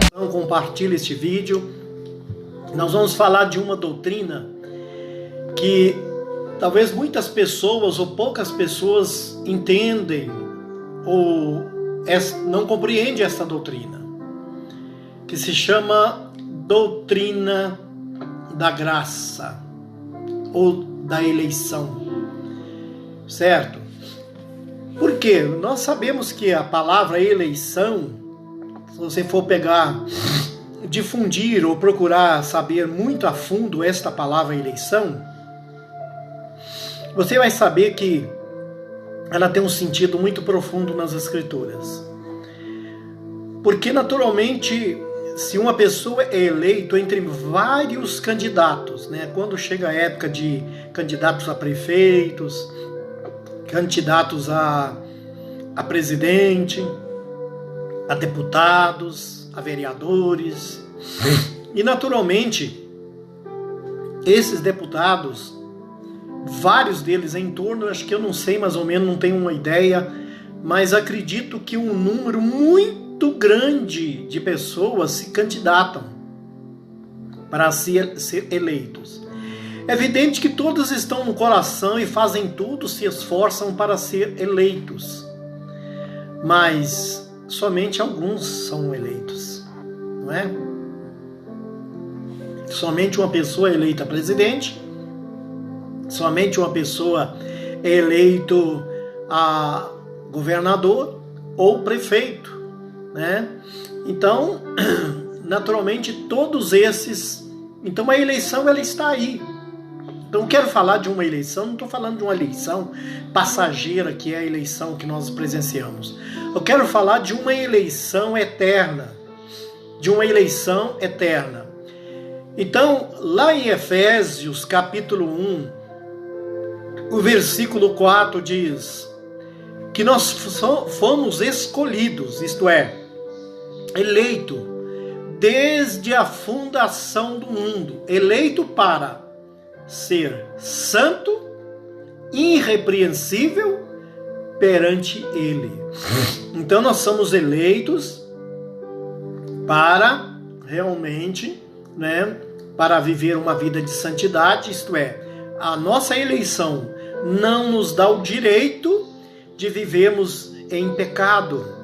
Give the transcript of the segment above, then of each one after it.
Então, compartilhe este vídeo. Nós vamos falar de uma doutrina que talvez muitas pessoas ou poucas pessoas entendem ou não compreendem essa doutrina, que se chama doutrina da graça ou da eleição, certo? Por quê? Nós sabemos que a palavra eleição, se você for pegar, difundir ou procurar saber muito a fundo esta palavra eleição, você vai saber que ela tem um sentido muito profundo nas Escrituras. Porque, naturalmente, se uma pessoa é eleita entre vários candidatos, né? Quando chega a época de candidatos a prefeitos, candidatos a presidente, a deputados, a vereadores, e naturalmente, esses deputados, vários deles em torno, acho que eu não sei mais ou menos, não tenho uma ideia, mas acredito que um número muito grande de pessoas se candidatam para ser eleitos. É evidente que todos estão no coração e fazem tudo, se esforçam para ser eleitos, mas somente alguns são eleitos, não é? Somente uma pessoa é eleita presidente, somente uma pessoa é eleito a governador ou prefeito, né? Então, naturalmente, todos esses... Então, a eleição, ela está aí. Então, quero falar de uma eleição, não estou falando de uma eleição passageira, que é a eleição que nós presenciamos. Eu quero falar de uma eleição eterna. De uma eleição eterna. Então, lá em Efésios, capítulo 1, o versículo 4 diz que nós fomos escolhidos, isto é, eleito desde a fundação do mundo, eleito para ser santo, irrepreensível perante Ele. Então nós somos eleitos para realmente, né, para viver uma vida de santidade, isto é, a nossa eleição não nos dá o direito de vivermos em pecado.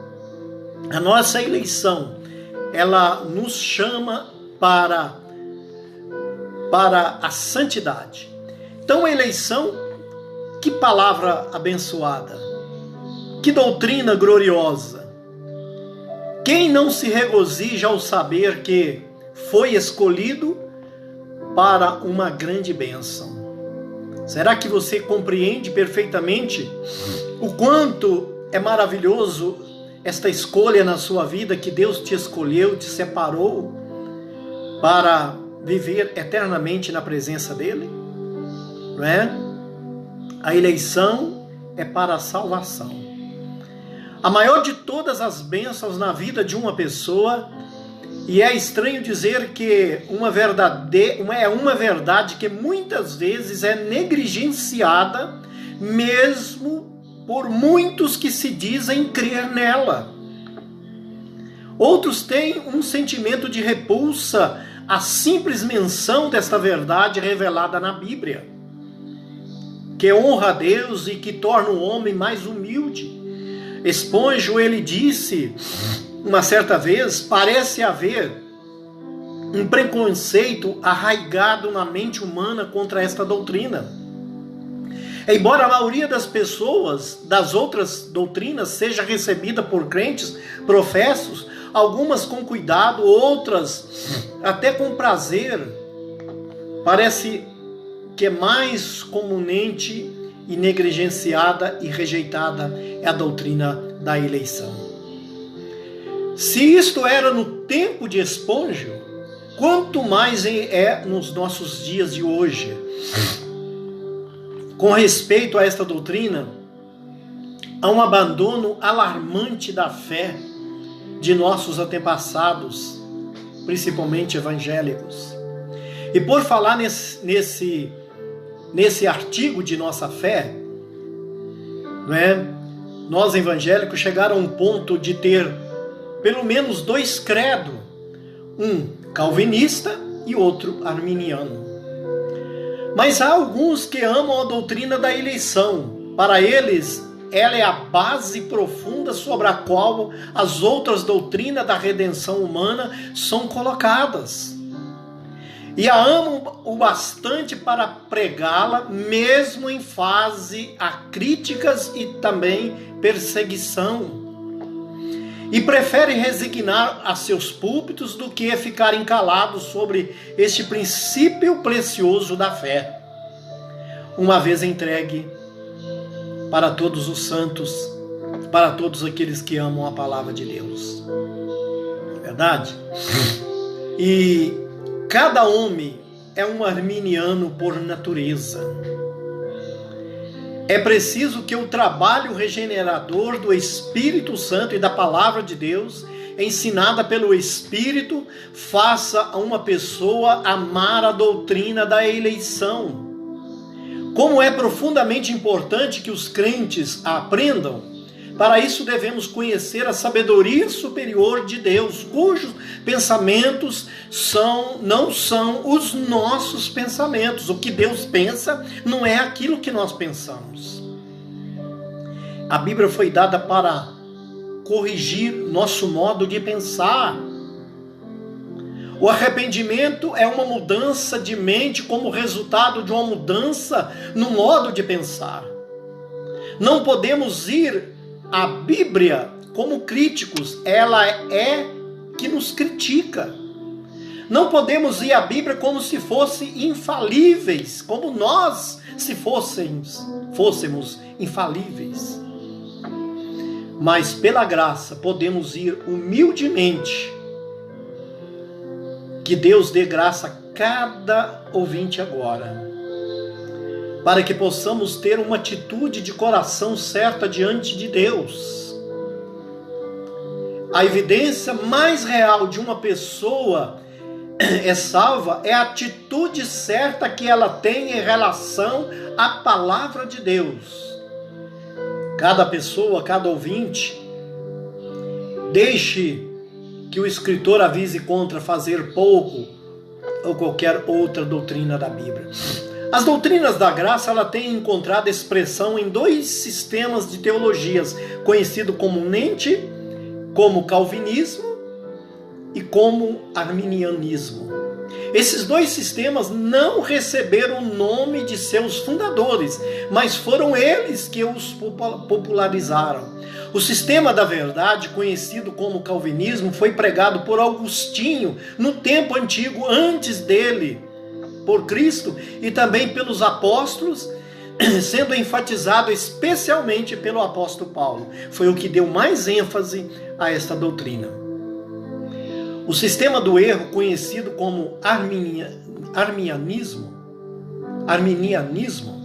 A nossa eleição, ela nos chama para a santidade. Então, a eleição, que palavra abençoada, que doutrina gloriosa. Quem não se regozija ao saber que foi escolhido para uma grande bênção? Será que você compreende perfeitamente o quanto é maravilhoso esta escolha na sua vida, que Deus te escolheu, te separou para viver eternamente na presença dEle? Não é? A eleição é para a salvação. A maior de todas as bênçãos na vida de uma pessoa, e é estranho dizer que é uma verdade que muitas vezes é negligenciada, mesmo por muitos que se dizem crer nela. Outros têm um sentimento de repulsa à simples menção desta verdade revelada na Bíblia, que honra a Deus e que torna o homem mais humilde. Esponjo, ele disse uma certa vez, parece haver um preconceito arraigado na mente humana contra esta doutrina. Embora a maioria das pessoas das outras doutrinas seja recebida por crentes professos, algumas com cuidado, outras até com prazer, parece que é mais comumente e negligenciada e rejeitada é a doutrina da eleição. Se isto era no tempo de Esponjo, quanto mais é nos nossos dias de hoje. Com respeito a esta doutrina, há um abandono alarmante da fé de nossos antepassados, principalmente evangélicos. E por falar nesse artigo de nossa fé, não é? Nós evangélicos chegaram a um ponto de ter pelo menos 2 credos, um calvinista e outro arminiano. Mas há alguns que amam a doutrina da eleição. Para eles, ela é a base profunda sobre a qual as outras doutrinas da redenção humana são colocadas. E a amam o bastante para pregá-la, mesmo em fase a críticas e também perseguição. E preferem resignar a seus púlpitos do que ficarem calados sobre este princípio precioso da fé, uma vez entregue para todos os santos, para todos aqueles que amam a palavra de Deus. Verdade? E cada homem é um arminiano por natureza. É preciso que o trabalho regenerador do Espírito Santo e da palavra de Deus, ensinada pelo Espírito, faça a uma pessoa amar a doutrina da eleição. Como é profundamente importante que os crentes a aprendam, para isso devemos conhecer a sabedoria superior de Deus, cujos pensamentos não são os nossos pensamentos. O que Deus pensa não é aquilo que nós pensamos. A Bíblia foi dada para corrigir nosso modo de pensar. O arrependimento é uma mudança de mente como resultado de uma mudança no modo de pensar. Não podemos ir à Bíblia como críticos, ela é que nos critica. Não podemos ir à Bíblia como se fossem infalíveis, como nós se fôssemos infalíveis. Mas pela graça podemos ir humildemente. Que Deus dê graça a cada ouvinte agora, para que possamos ter uma atitude de coração certa diante de Deus. A evidência mais real de uma pessoa é salva é a atitude certa que ela tem em relação à palavra de Deus. Cada pessoa, cada ouvinte, deixe que o escritor avise contra fazer pouco ou qualquer outra doutrina da Bíblia. As doutrinas da graça, ela tem encontrado expressão em 2 sistemas de teologias, conhecido comumente como calvinismo e como arminianismo. Esses 2 sistemas não receberam o nome de seus fundadores, mas foram eles que os popularizaram. O sistema da verdade, conhecido como calvinismo, foi pregado por Agostinho no tempo antigo, antes dele, por Cristo, e também pelos apóstolos, sendo enfatizado especialmente pelo apóstolo Paulo. Foi o que deu mais ênfase a esta doutrina. O sistema do erro, conhecido como arminianismo,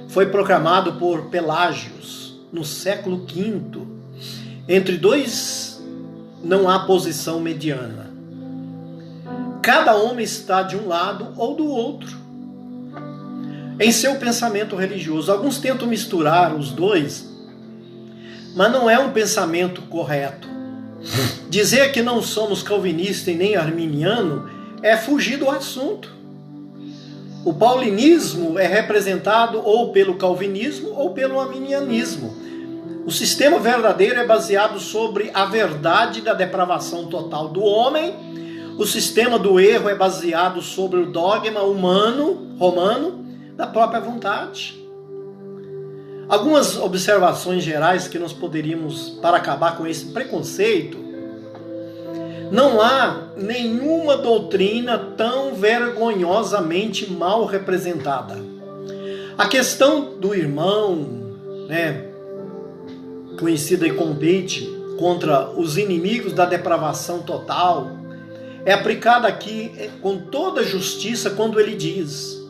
foi proclamado por Pelágios no século V. Entre 2 não há posição mediana. Cada homem está de um lado ou do outro em seu pensamento religioso. Alguns tentam misturar os 2, mas não é um pensamento correto. Dizer que não somos calvinista e nem arminiano é fugir do assunto. O paulinismo é representado ou pelo calvinismo ou pelo arminianismo. O sistema verdadeiro é baseado sobre a verdade da depravação total do homem. O sistema do erro é baseado sobre o dogma romano da própria vontade. Algumas observações gerais que nós poderíamos, para acabar com esse preconceito: não há nenhuma doutrina tão vergonhosamente mal representada. A questão do irmão, conhecida como bait, contra os inimigos da depravação total, é aplicada aqui com toda justiça quando ele diz: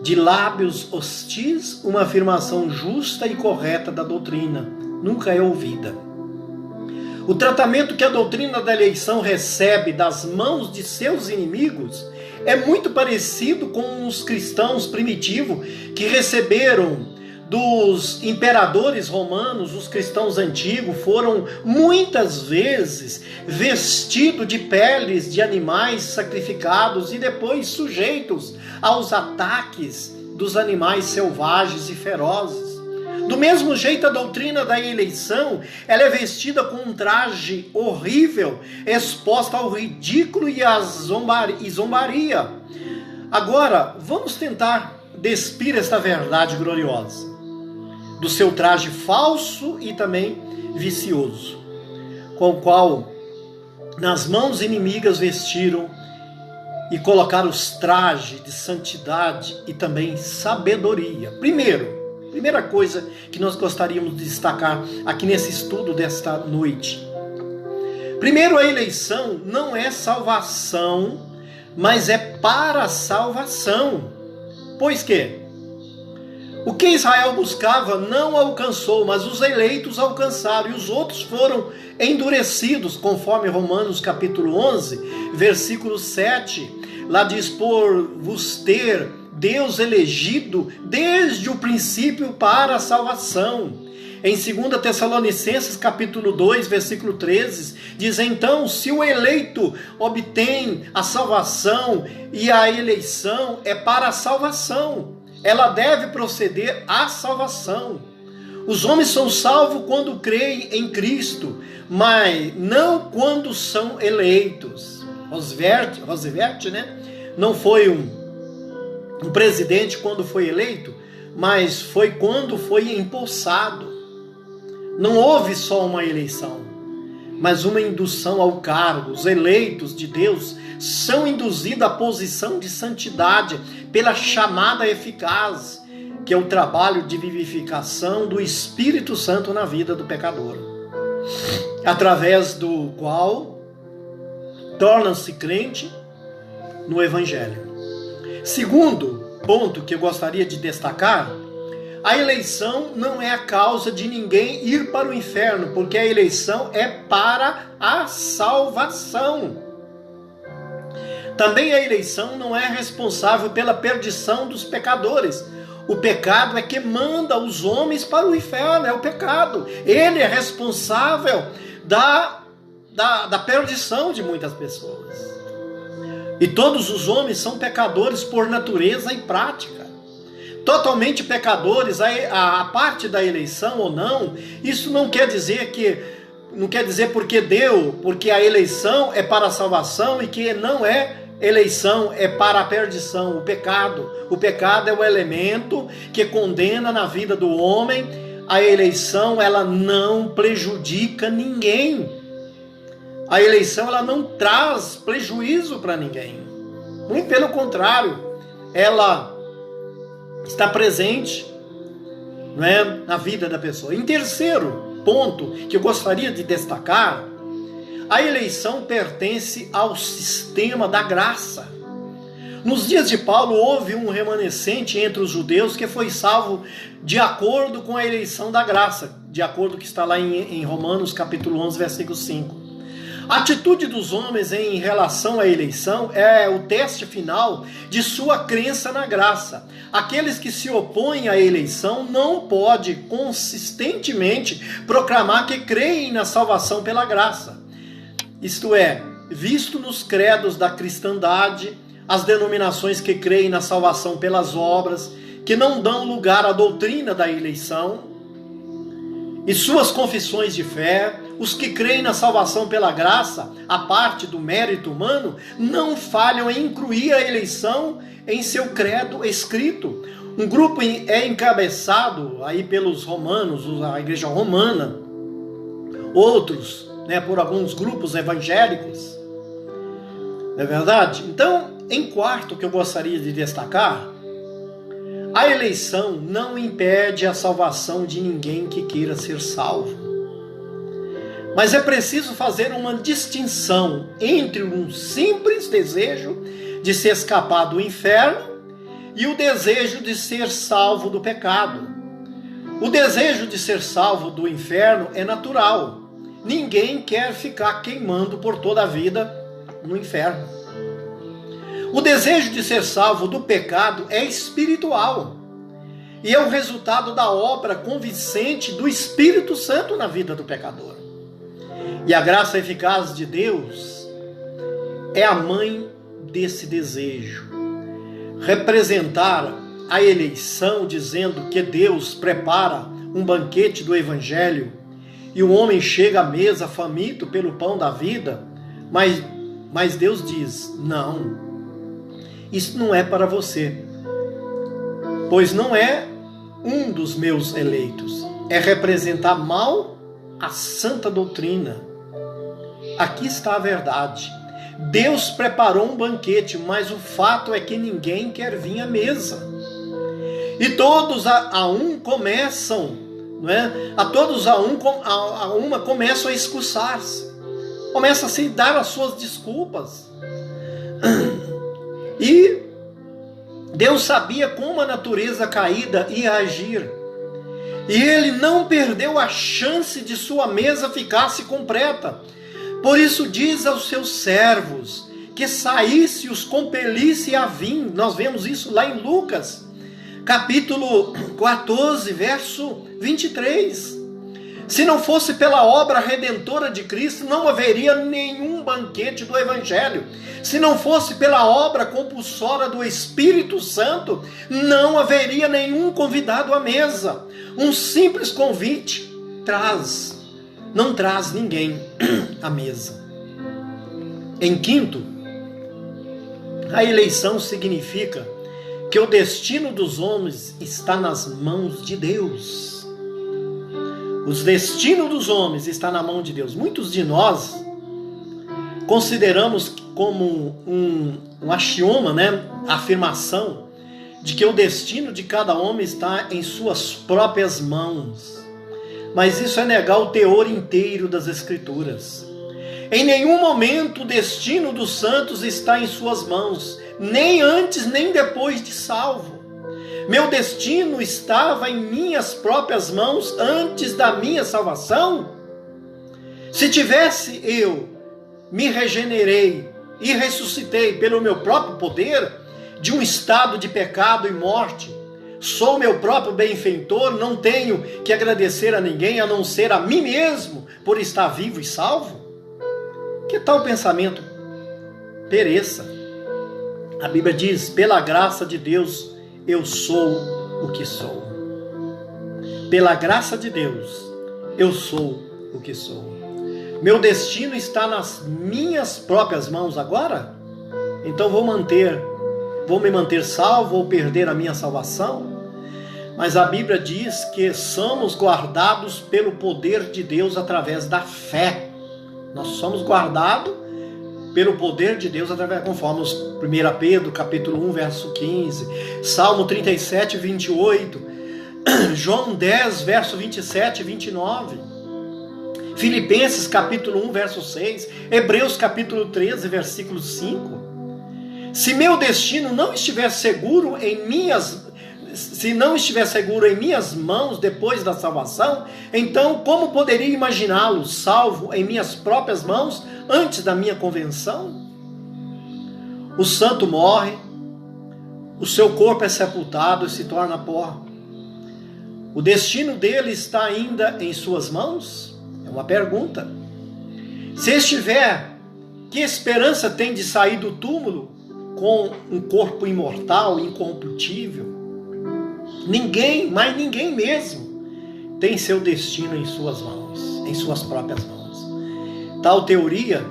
de lábios hostis, uma afirmação justa e correta da doutrina nunca é ouvida. O tratamento que a doutrina da eleição recebe das mãos de seus inimigos é muito parecido com os cristãos primitivos que receberam dos imperadores romanos, os cristãos antigos foram muitas vezes vestidos de peles de animais sacrificados e depois sujeitos aos ataques dos animais selvagens e ferozes. Do mesmo jeito, a doutrina da eleição, ela é vestida com um traje horrível, exposta ao ridículo e à zombaria. Agora, vamos tentar despir esta verdade gloriosa do seu traje falso e também vicioso, com o qual nas mãos inimigas vestiram e colocaram os trajes de santidade e também sabedoria. Primeira coisa que nós gostaríamos de destacar aqui nesse estudo desta noite. Primeiro, a eleição não é salvação, mas é para a salvação. Pois que o que Israel buscava não alcançou, mas os eleitos alcançaram, e os outros foram endurecidos, conforme Romanos capítulo 11, versículo 7. Lá diz: por vos ter Deus elegido desde o princípio para a salvação. Em 2 Tessalonicenses capítulo 2, versículo 13, diz: então, se o eleito obtém a salvação, e a eleição é para a salvação, ela deve proceder à salvação. Os homens são salvos quando creem em Cristo, mas não quando são eleitos. Roosevelt, né? Não foi um presidente quando foi eleito, mas foi quando foi empossado. Não houve só uma eleição, mas uma indução ao cargo. Os eleitos de Deus são induzidos à posição de santidade pela chamada eficaz, que é o trabalho de vivificação do Espírito Santo na vida do pecador, através do qual torna-se crente no Evangelho. Segundo ponto que eu gostaria de destacar: a eleição não é a causa de ninguém ir para o inferno, porque a eleição é para a salvação. Também a eleição não é responsável pela perdição dos pecadores. O pecado é que manda os homens para o inferno, é o pecado. Ele é responsável da perdição de muitas pessoas. E todos os homens são pecadores por natureza e prática. Totalmente pecadores, a parte da eleição ou não, isso não quer dizer porque a eleição é para a salvação e que não é eleição, é para a perdição, o pecado. O pecado é o elemento que condena na vida do homem. A eleição, ela não prejudica ninguém. A eleição, ela não traz prejuízo para ninguém. Muito pelo contrário, ela está presente, não é, na vida da pessoa. Em terceiro ponto que eu gostaria de destacar, a eleição pertence ao sistema da graça. Nos dias de Paulo houve um remanescente entre os judeus que foi salvo de acordo com a eleição da graça, de acordo com o que está lá em Romanos capítulo 11, versículo 5. A atitude dos homens em relação à eleição é o teste final de sua crença na graça. Aqueles que se opõem à eleição não podem consistentemente proclamar que creem na salvação pela graça. Isto é, visto nos credos da cristandade, as denominações que creem na salvação pelas obras, que não dão lugar à doutrina da eleição, e suas confissões de fé, os que creem na salvação pela graça, a parte do mérito humano, não falham em incluir a eleição em seu credo escrito. Um grupo é encabeçado aí pelos romanos, a igreja romana, outros, por alguns grupos evangélicos. Não é verdade? Então, em quarto, que eu gostaria de destacar, a eleição não impede a salvação de ninguém que queira ser salvo. Mas é preciso fazer uma distinção entre um simples desejo de se escapar do inferno e o desejo de ser salvo do pecado. O desejo de ser salvo do inferno é natural. Ninguém quer ficar queimando por toda a vida no inferno. O desejo de ser salvo do pecado é espiritual. e é o resultado da obra convincente do Espírito Santo na vida do pecador. E a graça eficaz de Deus é a mãe desse desejo. Representar a eleição dizendo que Deus prepara um banquete do Evangelho e o homem chega à mesa faminto pelo pão da vida, mas Deus diz, não, isso não é para você, pois não é um dos meus eleitos, é representar mal a santa doutrina. Aqui está a verdade. Deus preparou um banquete, mas o fato é que ninguém quer vir à mesa. E todos a um começam, não é? Todos a uma começam a excusar-se, começam a se dar as suas desculpas. E Deus sabia como a natureza caída ia agir. E Ele não perdeu a chance de sua mesa ficasse completa. Por isso diz aos seus servos que saísse e os compelisse a vir. Nós vemos isso lá em Lucas, capítulo 14, verso 23. Se não fosse pela obra redentora de Cristo, não haveria nenhum banquete do Evangelho. Se não fosse pela obra compulsória do Espírito Santo, não haveria nenhum convidado à mesa. Um simples convite não traz ninguém à mesa. Em quinto, a eleição significa que o destino dos homens está nas mãos de Deus. O destino dos homens está na mão de Deus. Muitos de nós consideramos como um axioma, né? A afirmação de que o destino de cada homem está em suas próprias mãos. Mas isso é negar o teor inteiro das Escrituras. Em nenhum momento o destino dos santos está em suas mãos, nem antes nem depois de salvo. Meu destino estava em minhas próprias mãos antes da minha salvação? Se tivesse eu me regenerei e ressuscitei pelo meu próprio poder de um estado de pecado e morte, sou meu próprio benfeitor, não tenho que agradecer a ninguém a não ser a mim mesmo por estar vivo e salvo? Que tal pensamento pereça? A Bíblia diz, pela graça de Deus, eu sou o que sou. Pela graça de Deus, eu sou o que sou. Meu destino está nas minhas próprias mãos agora? Então vou me manter salvo ou perder a minha salvação? Mas a Bíblia diz que somos guardados pelo poder de Deus através da fé. Nós somos guardados pelo poder de Deus através, conforme 1 Pedro, capítulo 1, verso 15, Salmo 37, 28, João 10, verso 27 e 29, Filipenses, capítulo 1, verso 6, Hebreus, capítulo 13, versículo 5. Se meu destino não estiver seguro em minhas mãos depois da salvação, então como poderia imaginá-lo salvo em minhas próprias mãos antes da minha convenção? O santo morre, o seu corpo é sepultado e se torna pó. O destino dele está ainda em suas mãos? É uma pergunta. Se estiver, que esperança tem de sair do túmulo com um corpo imortal, incorruptível? Ninguém, mas ninguém mesmo, tem seu destino em suas mãos, em suas próprias mãos. Tal teoria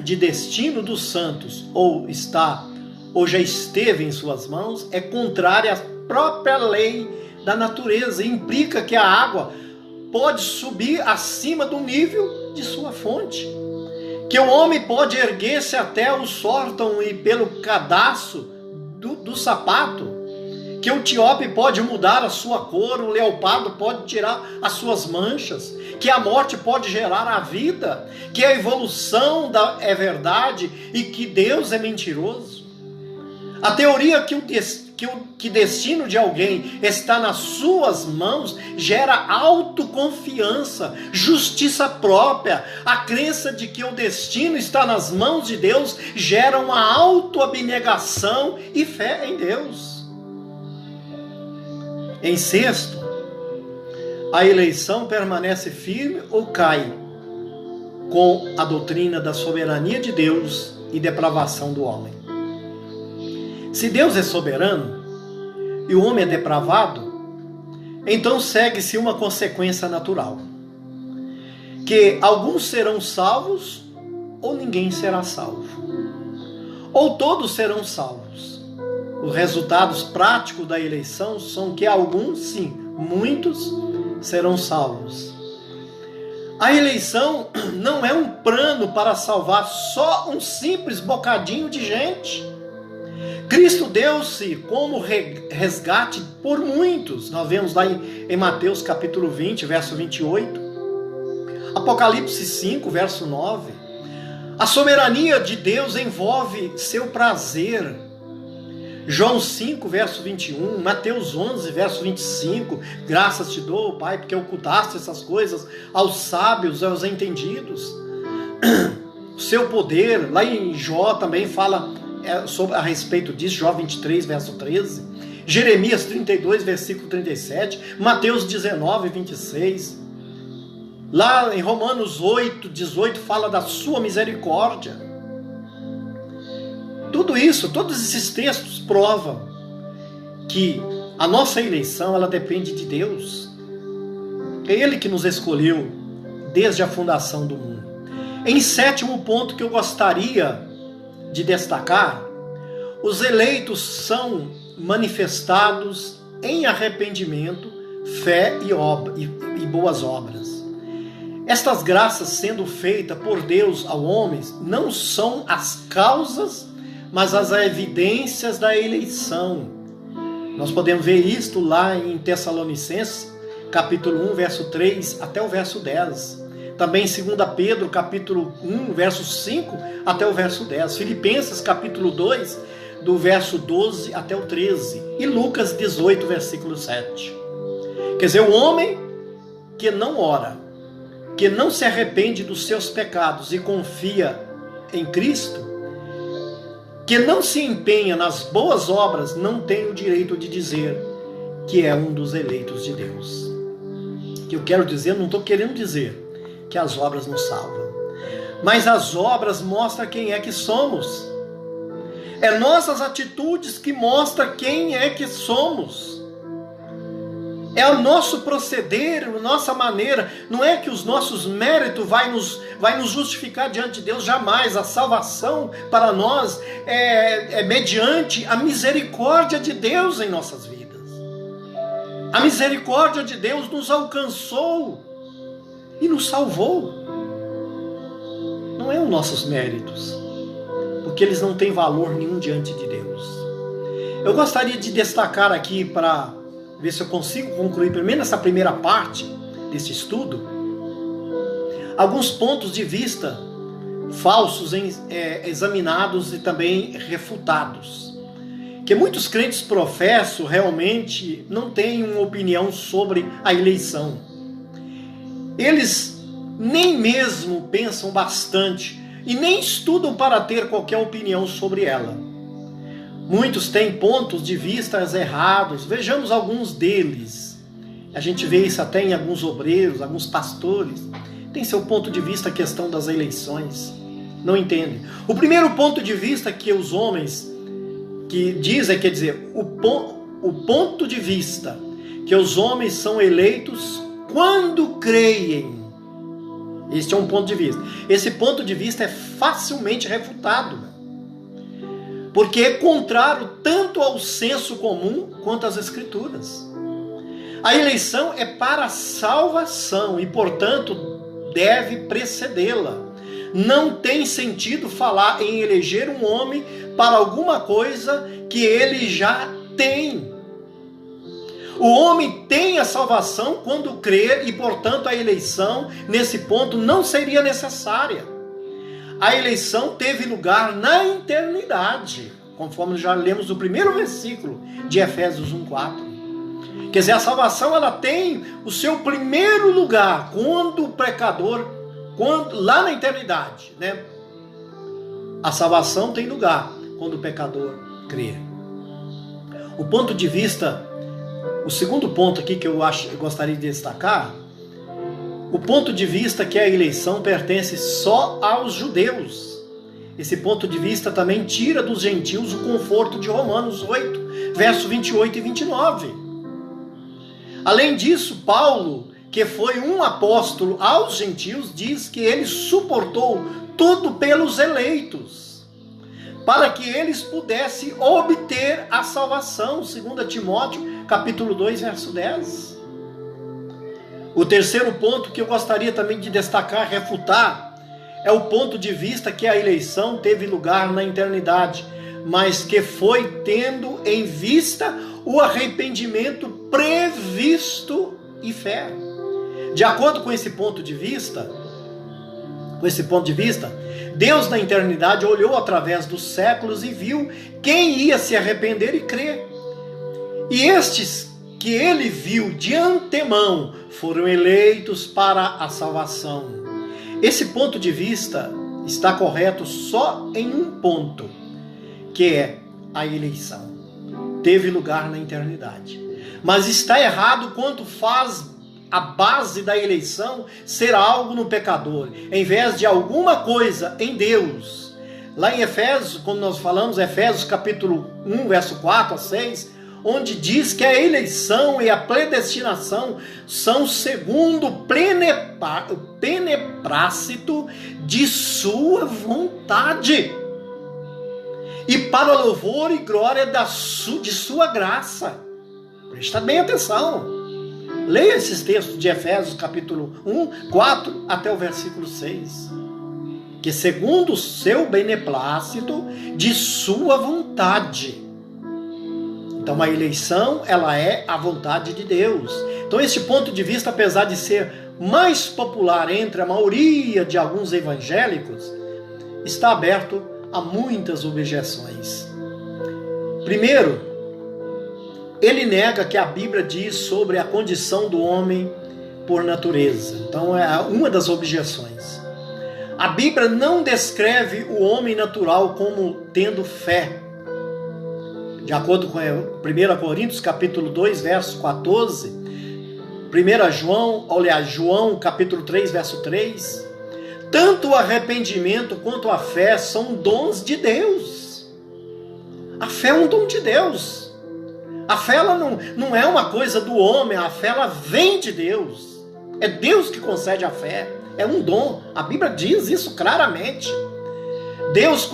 de destino dos santos, ou já esteve em suas mãos, é contrária à própria lei da natureza. Implica que a água pode subir acima do nível de sua fonte, que o homem pode erguer-se até o sótão e pelo cadastro do sapato, que o etíope pode mudar a sua cor, o leopardo pode tirar as suas manchas, que a morte pode gerar a vida, que a evolução é verdade e que Deus é mentiroso. A teoria que destino de alguém está nas suas mãos gera autoconfiança, justiça própria. A crença de que o destino está nas mãos de Deus gera uma autoabnegação e fé em Deus. Em sexto, a eleição permanece firme ou cai com a doutrina da soberania de Deus e depravação do homem. Se Deus é soberano e o homem é depravado, então segue-se uma consequência natural, que alguns serão salvos ou ninguém será salvo, ou todos serão salvos. Os resultados práticos da eleição são que alguns, sim, muitos serão salvos. A eleição não é um plano para salvar só um simples bocadinho de gente. Cristo deu-se como resgate por muitos. Nós vemos lá em Mateus capítulo 20, verso 28. Apocalipse 5, verso 9. A soberania de Deus envolve seu prazer. João 5, verso 21, Mateus 11, verso 25, graças te dou, Pai, porque ocultaste essas coisas aos sábios, aos entendidos. O seu poder, lá em Jó também fala a respeito disso, Jó 23, verso 13, Jeremias 32, versículo 37, Mateus 19, 26, lá em Romanos 8, 18, fala da sua misericórdia. Tudo isso, todos esses textos provam que a nossa eleição, ela depende de Deus. É Ele que nos escolheu desde a fundação do mundo. Em sétimo ponto que eu gostaria de destacar, os eleitos são manifestados em arrependimento, fé e boas obras. Estas graças sendo feitas por Deus ao homem não são as causas, mas as evidências da eleição. Nós podemos ver isto lá em Tessalonicenses, capítulo 1, verso 3 até o verso 10. Também em 2 Pedro, capítulo 1, verso 5 até o verso 10. Filipenses, capítulo 2, do verso 12 até o 13. E Lucas 18, versículo 7. Quer dizer, o homem que não ora, que não se arrepende dos seus pecados e confia em Cristo, que não se empenha nas boas obras, não tem o direito de dizer que é um dos eleitos de Deus. O que eu quero dizer, não estou querendo dizer que as obras nos salvam, mas as obras mostram quem é que somos. É nossas atitudes que mostram quem é que somos. É o nosso proceder, a nossa maneira. Não é que os nossos méritos vai nos justificar diante de Deus, jamais. A salvação para nós é mediante a misericórdia de Deus em nossas vidas. A misericórdia de Deus nos alcançou e nos salvou. Não é os nossos méritos, porque eles não têm valor nenhum diante de Deus. Eu gostaria de destacar aqui, para ver se eu consigo concluir primeiro essa primeira parte desse estudo, alguns pontos de vista falsos examinados e também refutados, que muitos crentes professam realmente não têm uma opinião sobre a eleição. Eles nem mesmo pensam bastante e nem estudam para ter qualquer opinião sobre ela. Muitos têm pontos de vista errados. Vejamos alguns deles. A gente vê isso até em alguns obreiros, alguns pastores. Tem seu ponto de vista a questão das eleições. Não entendem. O primeiro ponto de vista que os homens que dizem, quer dizer, o ponto de vista que os homens são eleitos quando creem. Este é um ponto de vista. Esse ponto de vista é facilmente refutado, porque é contrário tanto ao senso comum quanto às Escrituras. A eleição é para a salvação e, portanto, deve precedê-la. Não tem sentido falar em eleger um homem para alguma coisa que ele já tem. O homem tem a salvação quando crer e, portanto, a eleição, nesse ponto, não seria necessária. A eleição teve lugar na eternidade, conforme já lemos no primeiro versículo de Efésios 1:4. Quer dizer, a salvação ela tem o seu primeiro lugar quando o pecador, lá na eternidade, né? A salvação tem lugar quando o pecador crê. O ponto de vista O segundo ponto aqui que eu gostaria de destacar, o ponto de vista que a eleição pertence só aos judeus. Esse ponto de vista também tira dos gentios o conforto de Romanos 8, verso 28 e 29. Além disso, Paulo, que foi um apóstolo aos gentios, diz que ele suportou tudo pelos eleitos, para que eles pudessem obter a salvação, 2 Timóteo, capítulo 2, verso 10. O terceiro ponto que eu gostaria também de destacar, refutar, é o ponto de vista que a eleição teve lugar na eternidade, mas que foi tendo em vista o arrependimento previsto e fé. De acordo com esse ponto de vista, Deus na eternidade olhou através dos séculos e viu quem ia se arrepender e crer. E estes que ele viu de antemão foram eleitos para a salvação. Esse ponto de vista está correto só em um ponto, que é a eleição. Teve lugar na eternidade. Mas está errado quando faz a base da eleição ser algo no pecador, em vez de alguma coisa em Deus. Lá em Efésios, quando nós falamos, Efésios capítulo 1, verso 4 a 6, onde diz que a eleição e a predestinação são segundo o beneplácito de sua vontade e para louvor e glória de sua graça. Presta bem atenção. Leia esses textos de Efésios capítulo 1, 4 até o versículo 6. Que segundo o seu beneplácito de sua vontade. Então a eleição, ela é a vontade de Deus. Então esse ponto de vista, apesar de ser mais popular entre a maioria de alguns evangélicos, está aberto a muitas objeções. Primeiro, ele nega que a Bíblia diz sobre a condição do homem por natureza. Então é uma das objeções. A Bíblia não descreve o homem natural como tendo fé. De acordo com 1 Coríntios capítulo 2, verso 14, João capítulo 3, verso 3, tanto o arrependimento quanto a fé são dons de Deus. A fé é um dom de Deus. A fé ela não é uma coisa do homem, a fé ela vem de Deus. É Deus que concede a fé, é um dom. A Bíblia diz isso claramente. Deus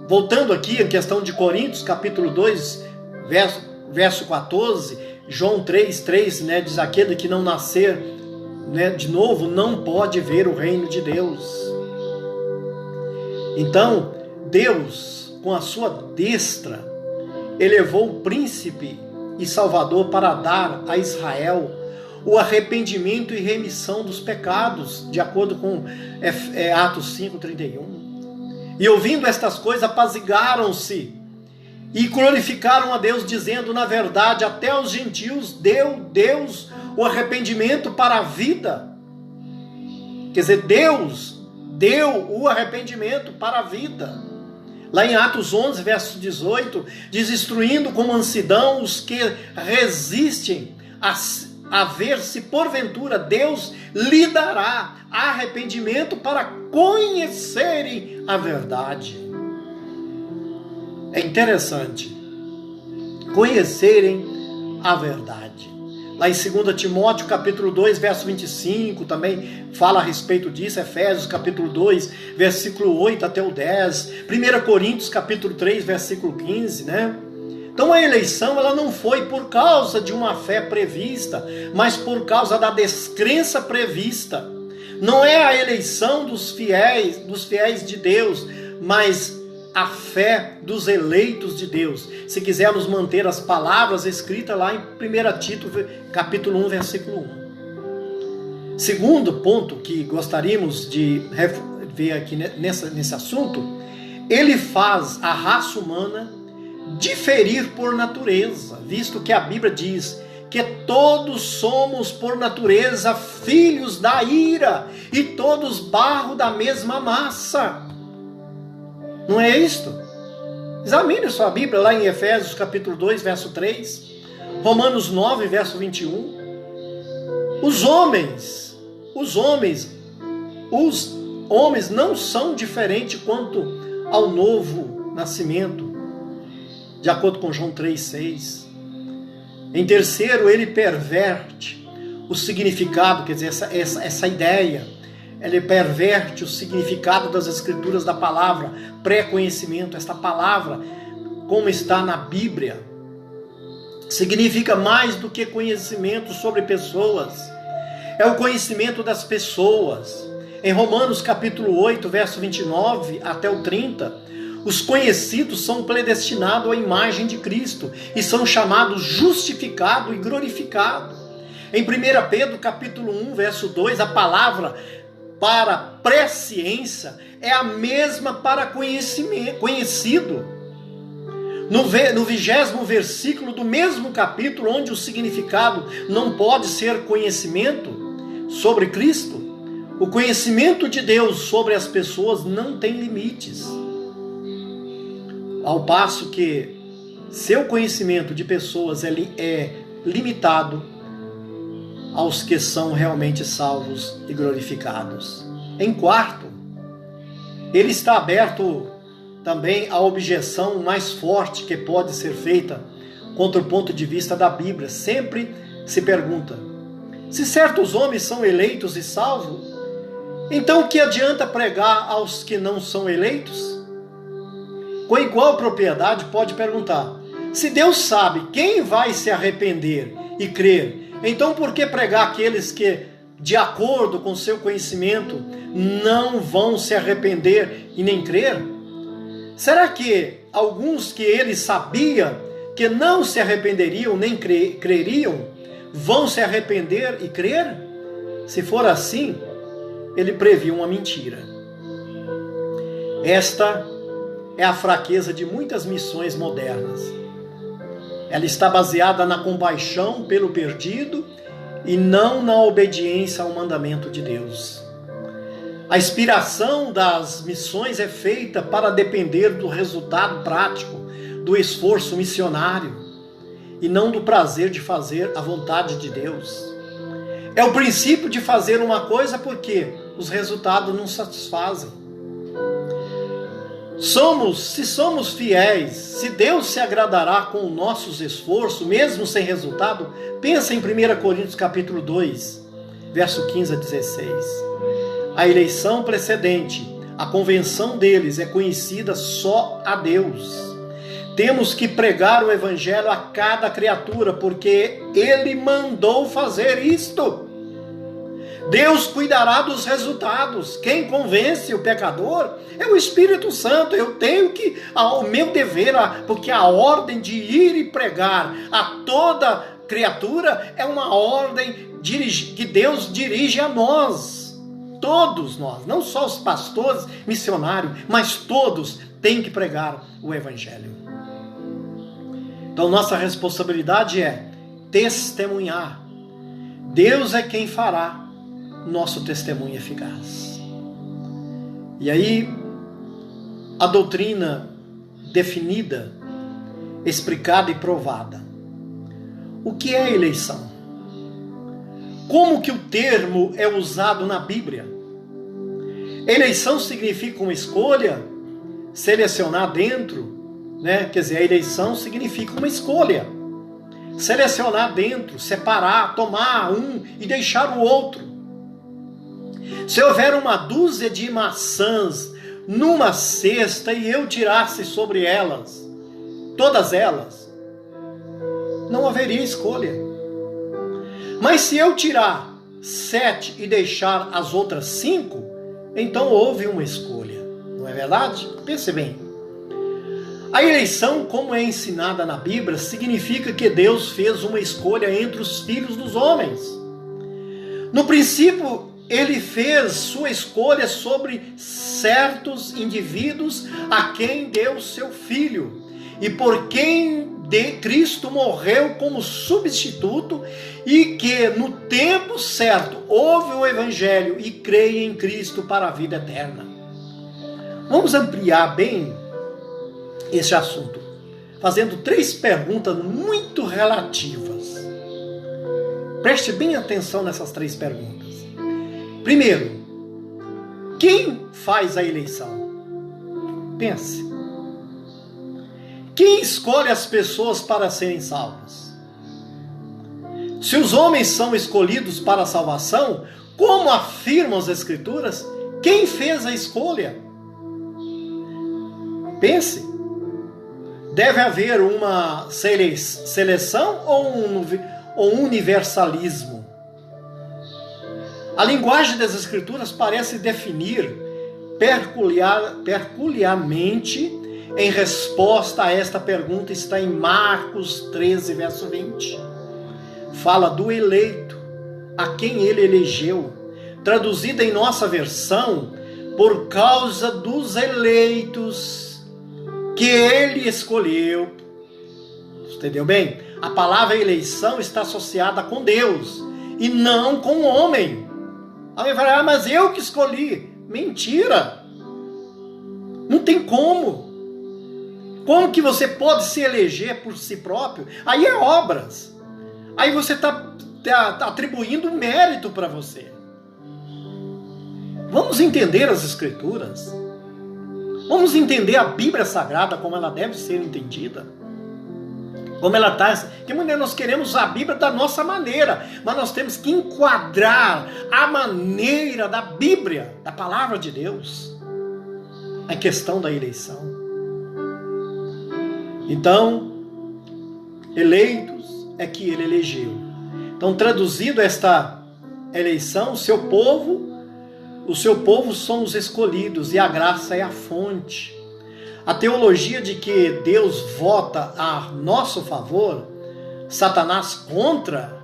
voltando aqui a questão de Coríntios, capítulo 2, verso 14, João 3, né, diz: aquele que não nascer, né, de novo não pode ver o reino de Deus. Então, Deus, com a sua destra, elevou o príncipe e salvador para dar a Israel o arrependimento e remissão dos pecados, de acordo com Atos 5:31. E ouvindo estas coisas, apaziguaram-se e glorificaram a Deus, dizendo: na verdade, até aos gentios deu Deus o arrependimento para a vida. Quer dizer, Deus deu o arrependimento para a vida. Lá em Atos 11, verso 18, diz: instruindo com mansidão os que resistem a ver se porventura Deus lhe dará arrependimento para conhecerem a verdade. É interessante conhecerem a verdade. Lá em 2 Timóteo capítulo 2, verso 25, também fala a respeito disso. Efésios capítulo 2, versículo 8 até o 10. 1 Coríntios capítulo 3, versículo 15, né? Então a eleição ela não foi por causa de uma fé prevista, mas por causa da descrença prevista. Não é a eleição dos fiéis de Deus, mas a fé dos eleitos de Deus. Se quisermos manter as palavras escritas lá em 1 Tito capítulo 1, versículo 1. Segundo ponto que gostaríamos de ver aqui nesse assunto, ele faz a raça humana diferir por natureza, visto que a Bíblia diz que todos somos por natureza filhos da ira e todos barro da mesma massa. Não é isto? Examine sua Bíblia lá em Efésios capítulo 2, verso 3, Romanos 9, verso 21. Os homens não são diferentes quanto ao novo nascimento, de acordo com João 3,6. Em terceiro, ele perverte o significado, quer dizer, essa ideia, ele perverte o significado das escrituras da palavra pré-conhecimento. Esta palavra, como está na Bíblia, significa mais do que conhecimento sobre pessoas, é o conhecimento das pessoas. Em Romanos capítulo 8, verso 29 até o 30, os conhecidos são predestinados à imagem de Cristo e são chamados justificado e glorificado. Em 1 Pedro capítulo 1, verso 2, a palavra para presciência é a mesma para conhecido. No 20º versículo do mesmo capítulo, onde o significado não pode ser conhecimento sobre Cristo, o conhecimento de Deus sobre as pessoas não tem limites. Ao passo que seu conhecimento de pessoas é limitado aos que são realmente salvos e glorificados. Em quarto, ele está aberto também à objeção mais forte que pode ser feita contra o ponto de vista da Bíblia. Sempre se pergunta: se certos homens são eleitos e salvos, então o que adianta pregar aos que não são eleitos? Com igual propriedade pode perguntar: se Deus sabe quem vai se arrepender e crer, então por que pregar aqueles que, de acordo com seu conhecimento, não vão se arrepender e nem crer? Será que alguns que ele sabia que não se arrependeriam nem creriam, vão se arrepender e crer? Se for assim, ele previu uma mentira. Esta é a fraqueza de muitas missões modernas. Ela está baseada na compaixão pelo perdido e não na obediência ao mandamento de Deus. A inspiração das missões é feita para depender do resultado prático do esforço missionário e não do prazer de fazer a vontade de Deus. É o princípio de fazer uma coisa porque os resultados não satisfazem. Se somos fiéis, se Deus se agradará com os nossos esforços, mesmo sem resultado, pensa em 1 Coríntios capítulo 2, verso 15 a 16. A eleição precedente, a convenção deles é conhecida só a Deus. Temos que pregar o evangelho a cada criatura, porque Ele mandou fazer isto. Deus cuidará dos resultados. Quem convence o pecador é o Espírito Santo. Eu tenho que, o meu dever, porque a ordem de ir e pregar a toda criatura é uma ordem que Deus dirige a nós. Todos nós, não só os pastores, missionários, mas todos têm que pregar o Evangelho. Então nossa responsabilidade é testemunhar. Deus é quem fará nosso testemunho eficaz. E aí, a doutrina definida, explicada e provada. O que é eleição? Como que o termo é usado na Bíblia? Eleição significa uma escolha, selecionar dentro, né? Quer dizer, a eleição significa uma escolha. Selecionar dentro, separar, tomar um e deixar o outro. Se houver uma dúzia de maçãs numa cesta e eu tirasse sobre elas, todas elas, não haveria escolha. Mas se eu tirar 7 e deixar as outras 5, então houve uma escolha. Não é verdade? Pense bem. A eleição, como é ensinada na Bíblia, significa que Deus fez uma escolha entre os filhos dos homens. No princípio, Ele fez sua escolha sobre certos indivíduos a quem deu seu Filho e por quem Cristo morreu como substituto e que no tempo certo ouve o Evangelho e creia em Cristo para a vida eterna. Vamos ampliar bem esse assunto, fazendo 3 perguntas muito relativas. Preste bem atenção nessas 3 perguntas. Primeiro, quem faz a eleição? Pense. Quem escolhe as pessoas para serem salvas? Se os homens são escolhidos para a salvação, como afirmam as Escrituras, quem fez a escolha? Pense. Deve haver uma seleção ou um universalismo? A linguagem das Escrituras parece definir peculiarmente em resposta a esta pergunta, está em Marcos 13, verso 20. Fala do eleito, a quem ele elegeu. Traduzida em nossa versão, por causa dos eleitos que ele escolheu. Entendeu bem? A palavra eleição está associada com Deus e não com o homem. Alguém fala, mas eu que escolhi. Mentira! Não tem como. Como que você pode se eleger por si próprio? Aí é obras. Aí você está atribuindo mérito para você. Vamos entender as Escrituras. Vamos entender a Bíblia Sagrada como ela deve ser entendida. Como ela está. Que mulher, nós queremos a Bíblia da nossa maneira, mas nós temos que enquadrar a maneira da Bíblia, da palavra de Deus, a questão da eleição. Então, eleitos é que ele elegeu. Então, traduzido esta eleição, o seu povo são os escolhidos e a graça é a fonte. A teologia de que Deus vota a nosso favor, Satanás contra,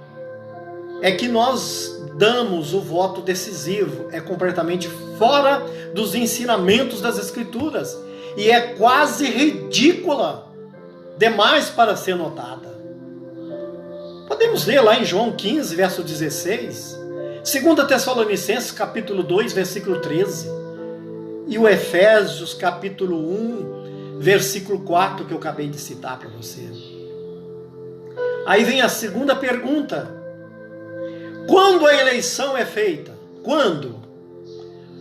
é que nós damos o voto decisivo. É completamente fora dos ensinamentos das Escrituras e é quase ridícula demais para ser notada. Podemos ler lá em João 15, verso 16, 2 Tessalonicenses, capítulo 2, versículo 13, e o Efésios, capítulo 1, versículo 4, que eu acabei de citar para você. Aí vem a segunda pergunta. Quando a eleição é feita? Quando?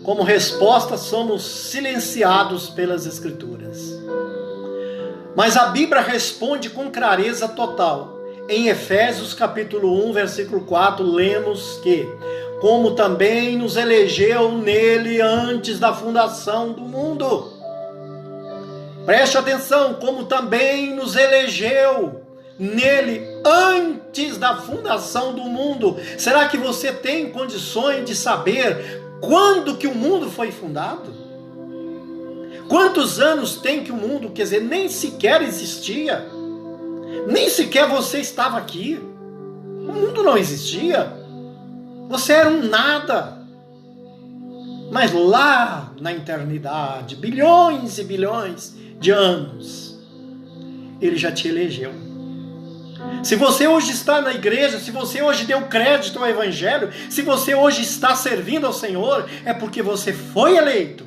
Como resposta, somos silenciados pelas Escrituras. Mas a Bíblia responde com clareza total. Em Efésios capítulo 1, versículo 4, lemos que, como também nos elegeu nele antes da fundação do mundo. Preste atenção, como também nos elegeu nele antes da fundação do mundo. Será que você tem condições de saber quando que o mundo foi fundado? Quantos anos tem que o mundo, quer dizer, nem sequer existia? Nem sequer você estava aqui. O mundo não existia. Você era um nada. Mas lá na eternidade, bilhões e bilhões de anos, ele já te elegeu. Se você hoje está na igreja, se você hoje deu crédito ao Evangelho, se você hoje está servindo ao Senhor, é porque você foi eleito.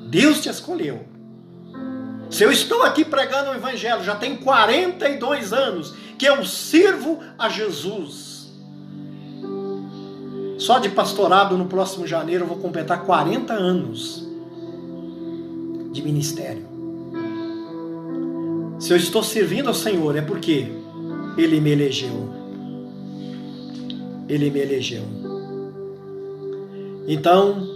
Deus te escolheu. Se eu estou aqui pregando o Evangelho, já tem 42 anos que eu sirvo a Jesus. Só de pastorado no próximo janeiro eu vou completar 40 anos de ministério. Se eu estou servindo ao Senhor, é porque Ele me elegeu. Ele me elegeu. Então,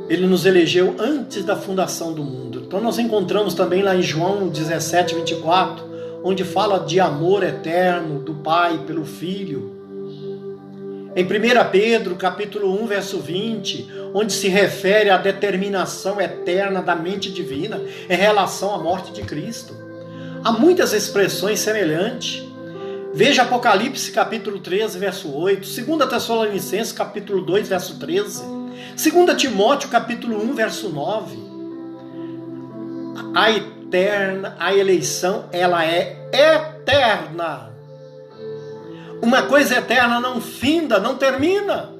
Ele nos elegeu antes da fundação do mundo. Então nós encontramos também lá em João 17, 24, onde fala de amor eterno do Pai pelo Filho. Em 1 Pedro, capítulo 1, verso 20, onde se refere à determinação eterna da mente divina em relação à morte de Cristo. Há muitas expressões semelhantes. Veja Apocalipse, capítulo 13, verso 8, 2 Tessalonicenses, capítulo 2, verso 13, 2 Timóteo, capítulo 1, verso 9. A eleição, ela é eterna. Uma coisa eterna não finda, não termina,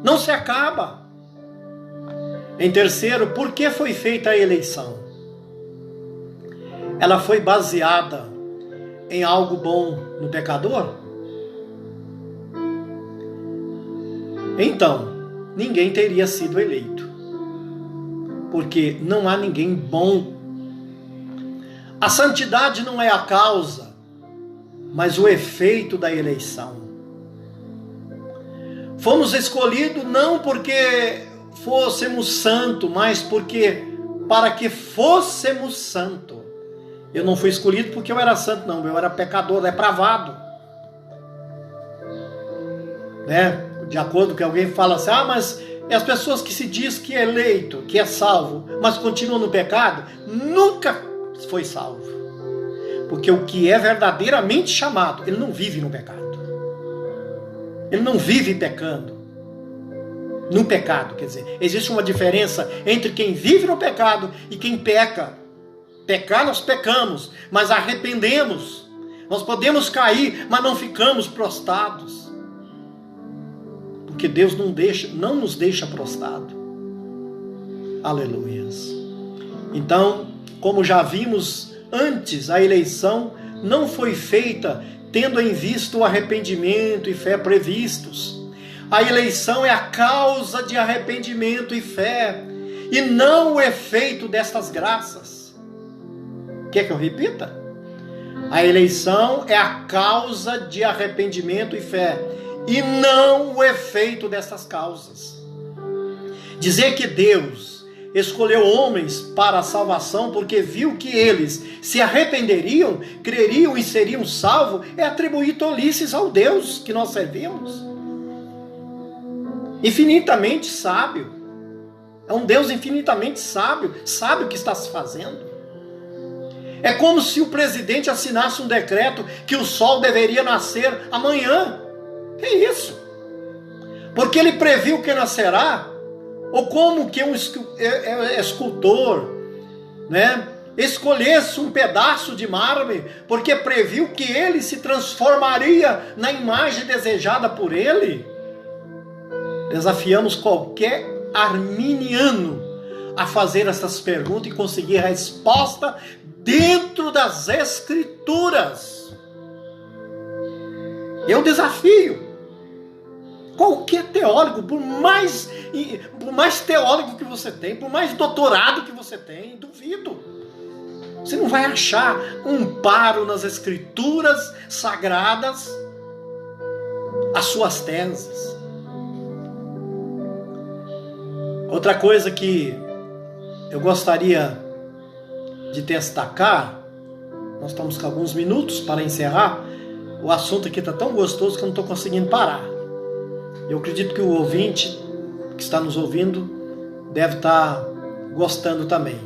não se acaba. Em terceiro, por que foi feita a eleição? ela foi baseada em algo bom no pecador? Então, ninguém teria sido eleito, porque não há ninguém bom. A santidade não é a causa, mas o efeito da eleição. Fomos escolhidos não porque fôssemos santos, mas para que fôssemos santos. Eu não fui escolhido porque eu era santo, não. Eu era pecador, depravado. Né? De acordo com alguém fala assim, mas as pessoas que se diz que é eleito, que é salvo, mas continuam no pecado, nunca foi salvo. Porque o que é verdadeiramente chamado, ele não vive no pecado. Ele não vive pecando. No pecado, quer dizer, existe uma diferença entre quem vive no pecado e quem peca. Pecar nós pecamos, mas arrependemos. Nós podemos cair, mas não ficamos prostrados. Porque Deus não nos deixa prostrado. Aleluias. Então, como já vimos antes, a eleição não foi feita tendo em vista o arrependimento e fé previstos. A eleição é a causa de arrependimento e fé, e não o efeito destas graças. Quer que eu repita? A eleição é a causa de arrependimento e fé, e não o efeito dessas causas. Dizer que Deus escolheu homens para a salvação porque viu que eles se arrependeriam, creriam e seriam salvos, é atribuir tolices ao Deus que nós servimos. Infinitamente sábio. É um Deus infinitamente sábio, sabe o que está se fazendo. É como se o presidente assinasse um decreto que o sol deveria nascer amanhã. Que isso? Porque ele previu que nascerá. Ou como que um escultor, né, escolhesse um pedaço de mármore, porque previu que ele se transformaria na imagem desejada por ele. Desafiamos qualquer arminiano a fazer essas perguntas e conseguir a resposta dentro das Escrituras. Eu desafio qualquer teólogo, por mais teólogo que você tem, por mais doutorado que você tem, duvido. Você não vai achar um amparo nas Escrituras sagradas as suas teses. Outra coisa que eu gostaria de destacar, nós estamos com alguns minutos para encerrar, o assunto aqui está tão gostoso que eu não estou conseguindo parar. Eu acredito que o ouvinte que está nos ouvindo deve estar gostando também.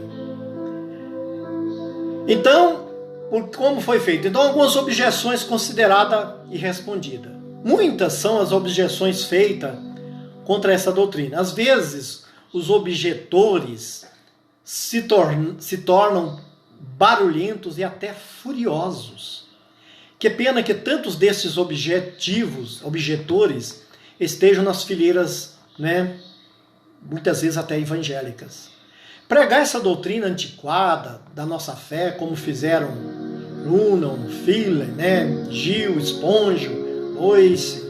Então, como foi feito? Então, algumas objeções consideradas e respondidas. Muitas são as objeções feitas contra essa doutrina. Às vezes, os objetores se tornam barulhentos e até furiosos. Que pena que tantos desses objetores estejam nas fileiras, né, muitas vezes até evangélicas. Pregar essa doutrina antiquada da nossa fé, como fizeram Lunan, Filler, né, Gil, Esponjo, Boyce,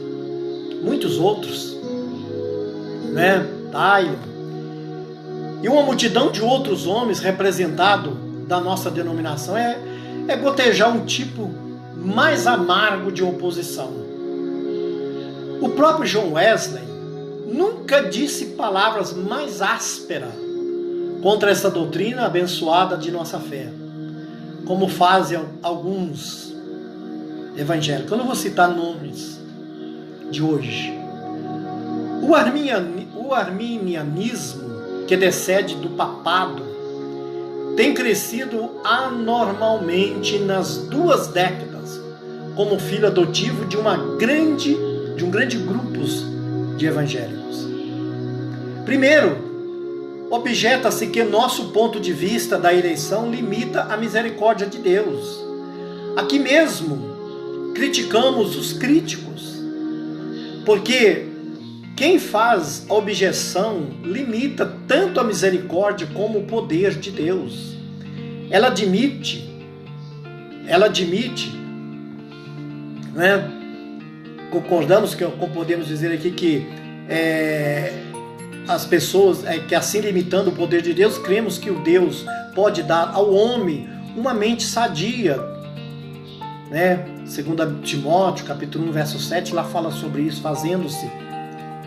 muitos outros, né, Taylor, e uma multidão de outros homens representados da nossa denominação, é gotejar um tipo mais amargo de oposição. O próprio John Wesley nunca disse palavras mais ásperas contra essa doutrina abençoada de nossa fé, como fazem alguns evangélicos. Eu não vou citar nomes de hoje. O arminianismo, que descende do papado, tem crescido anormalmente nas 2 décadas, como filho adotivo de um grande grupo de evangélicos. Primeiro, objeta-se que nosso ponto de vista da eleição limita a misericórdia de Deus. Aqui mesmo, criticamos os críticos, porque quem faz a objeção limita tanto a misericórdia como o poder de Deus. Ela admite ela admite, né? Concordamos, como podemos dizer aqui, que as pessoas, que assim limitando o poder de Deus, cremos que o Deus pode dar ao homem uma mente sadia, né? 2 Timóteo, capítulo 1, verso 7, lá fala sobre isso, fazendo-se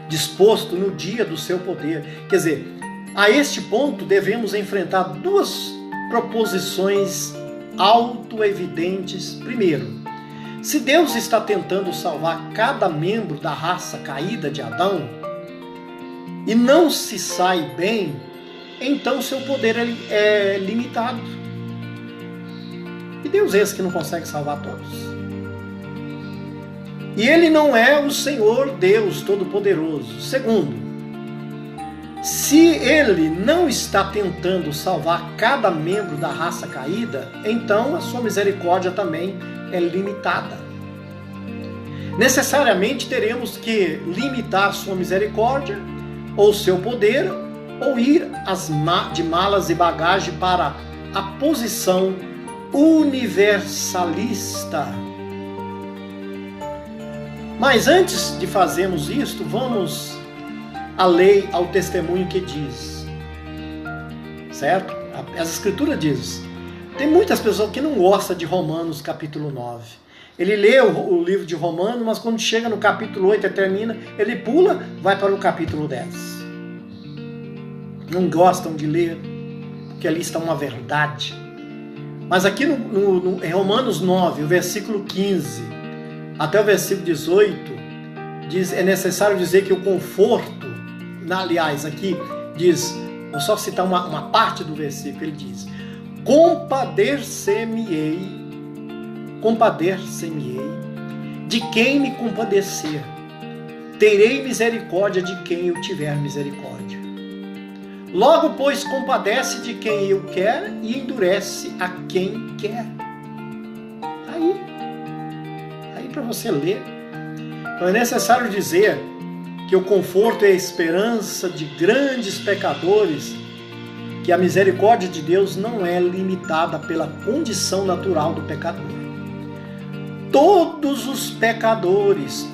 disposto no dia do seu poder. Quer dizer, a este ponto devemos enfrentar duas proposições autoevidentes. Primeiro, se Deus está tentando salvar cada membro da raça caída de Adão e não se sai bem, então seu poder é limitado. E Deus é esse que não consegue salvar todos. E Ele não é o Senhor Deus Todo-Poderoso. Segundo, se Ele não está tentando salvar cada membro da raça caída, então a sua misericórdia também é limitada. Necessariamente teremos que limitar sua misericórdia ou seu poder, ou ir de malas e bagagem para a posição universalista. Mas antes de fazermos isto, vamos à lei, ao testemunho que diz. Certo? As escrituras diz. Tem muitas pessoas que não gostam de Romanos capítulo 9. Ele lê o livro de Romanos, mas quando chega no capítulo 8 e termina, ele pula, vai para o capítulo 10. Não gostam de ler, porque ali está uma verdade. Mas aqui em Romanos 9, o versículo 15, até o versículo 18, é necessário dizer que o conforto, aliás, aqui diz, vou só citar uma parte do versículo, ele diz: compadecer-me-ei de quem me compadecer, terei misericórdia de quem eu tiver misericórdia. Logo, pois, compadece de quem eu quero e endurece a quem quer. Aí para você ler. Então é necessário dizer que o conforto é a esperança de grandes pecadores, que a misericórdia de Deus não é limitada pela condição natural do pecador. Todos os pecadores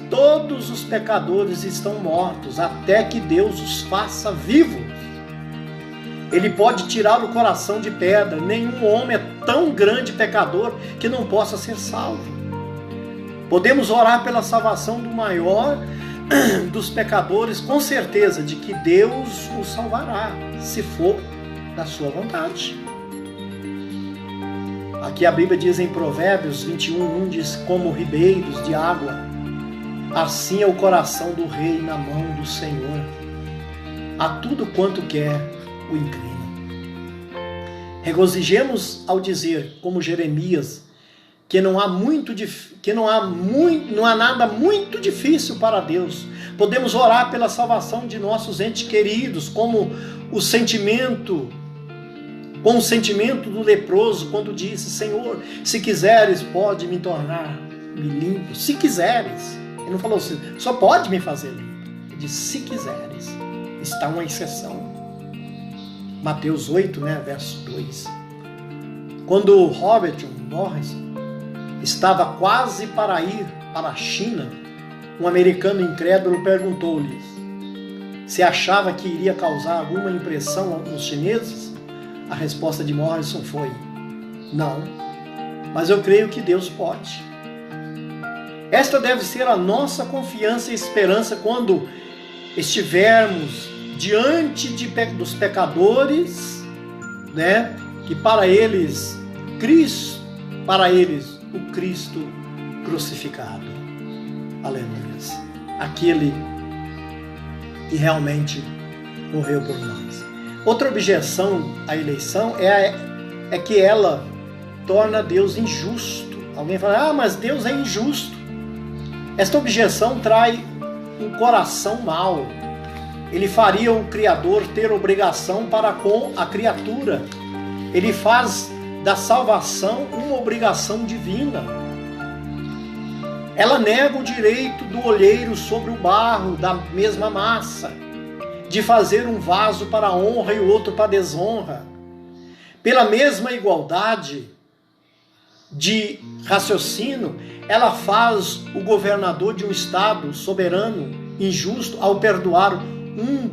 estão mortos até que Deus os faça vivos. Ele pode tirar o coração de pedra. Nenhum homem é tão grande pecador que não possa ser salvo. Podemos orar pela salvação do maior dos pecadores, com certeza de que Deus o salvará, se for da sua vontade. Aqui a Bíblia diz em Provérbios 21:1, diz: como ribeiros de água, assim é o coração do rei na mão do Senhor. A tudo quanto quer o inclina. Regozijemos ao dizer, como Jeremias, que não há nada muito difícil para Deus. Podemos orar pela salvação de nossos entes queridos, com o sentimento do leproso, quando disse: Senhor, se quiseres, pode me tornar-me limpo. Se quiseres. Ele não falou assim, só pode me fazer limpo. Ele disse, se quiseres. Está uma exceção. Mateus 8, verso 2. Quando Robert Morrison estava quase para ir para a China, um americano incrédulo perguntou-lhe se achava que iria causar alguma impressão aos chineses. A resposta de Morrison foi: não, mas eu creio que Deus pode. Esta deve ser a nossa confiança e esperança quando estivermos diante dos pecadores, que para eles o Cristo crucificado. Aleluia. Aquele que realmente morreu por nós. Outra objeção à eleição é que ela torna Deus injusto. Alguém fala, mas Deus é injusto. Esta objeção traz um coração mau. Ele faria o Criador ter obrigação para com a criatura. Ele faz da salvação uma obrigação divina. Ela nega o direito do olheiro sobre o barro da mesma massa, de fazer um vaso para a honra e o outro para a desonra. Pela mesma igualdade, de raciocínio, ela faz o governador de um estado soberano injusto ao perdoar um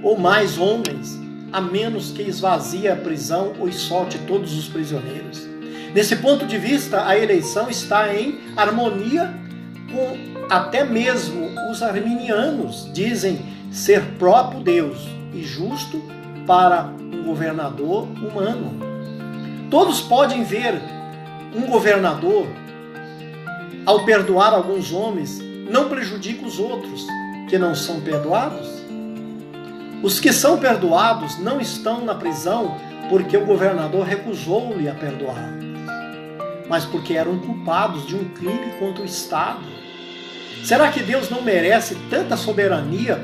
ou mais homens, a menos que esvazie a prisão ou solte todos os prisioneiros. Nesse ponto de vista, a eleição está em harmonia com até mesmo os arminianos dizem ser próprio Deus e justo para um governador humano. Todos podem ver um governador, ao perdoar alguns homens, não prejudica os outros que não são perdoados. Os que são perdoados não estão na prisão porque o governador recusou-lhe a perdoar, mas porque eram culpados de um crime contra o Estado. Será que Deus não merece tanta soberania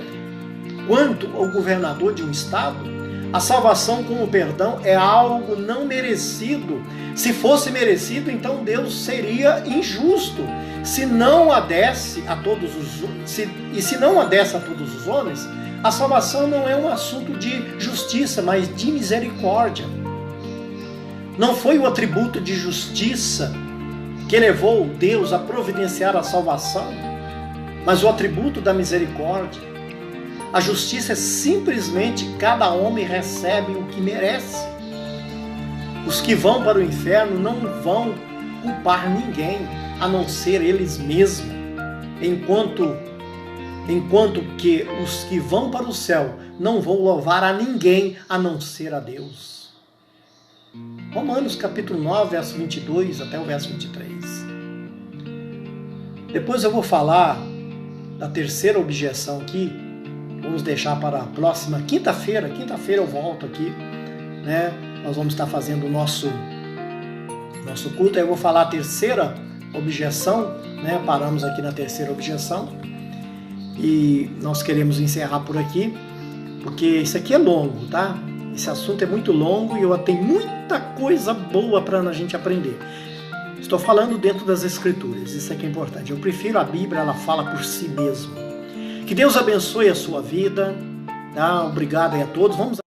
quanto o governador de um Estado? A salvação com o perdão é algo não merecido. Se fosse merecido, então Deus seria injusto. Se não a desse a todos os homens, a salvação não é um assunto de justiça, mas de misericórdia. Não foi o atributo de justiça que levou Deus a providenciar a salvação, mas o atributo da misericórdia. A justiça é simplesmente cada homem recebe o que merece. Os que vão para o inferno não vão culpar ninguém, a não ser eles mesmos, enquanto que os que vão para o céu não vão louvar a ninguém, a não ser a Deus. Romanos capítulo 9, verso 22 até o verso 23. Depois eu vou falar da terceira objeção aqui. Vamos deixar para a próxima quinta-feira. Quinta-feira eu volto aqui, né? Nós vamos estar fazendo o nosso culto. Aí eu vou falar a terceira objeção, né? Paramos aqui na terceira objeção. E nós queremos encerrar por aqui, porque isso aqui é longo, tá? Esse assunto é muito longo e eu tenho muita coisa boa para a gente aprender. Estou falando dentro das Escrituras, isso aqui é importante. Eu prefiro a Bíblia, ela fala por si mesma. Que Deus abençoe a sua vida, tá? Obrigado aí a todos. Vamos